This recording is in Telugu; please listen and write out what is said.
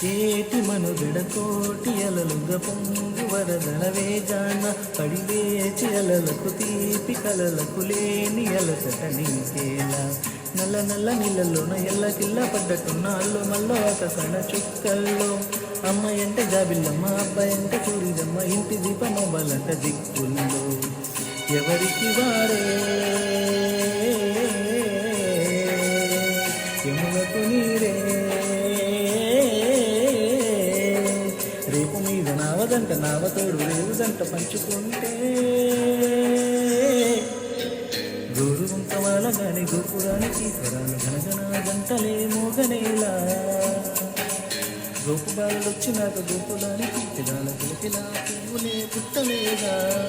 ఏటి మనుగడ కోటి అలలుగ పొంగు వరదల వేగాన పడివేచి అలలకు తీపి కలలకు లేని అలసట నీకేలా నల్ల నల్ల నీళ్ళలోన ఎల్లకిల్ల పడ్డట్టున్నాళ్ళు మల్లో ఒక సణ చుక్కల్లో అమ్మ అంటే జాబిల్లమ్మ అబ్బాయి అంటే సూరిజమ్మ ఇంటి దీపమవ్వాలంట దిక్కుల్లో ఎవరికి వారే యములకు నీరే రేపు మీద నావదంట నావతోడు రేవుదంట పంచుకుంటే గోరు గుంతవాల గాని గోపురానికి స్వరాలు గనగన గంటలే మోగనేలా గోపు బాలలొచ్చినాక గోపురానికి పిలాల పిలకిలా పువ్వులే పుట్టలేదా.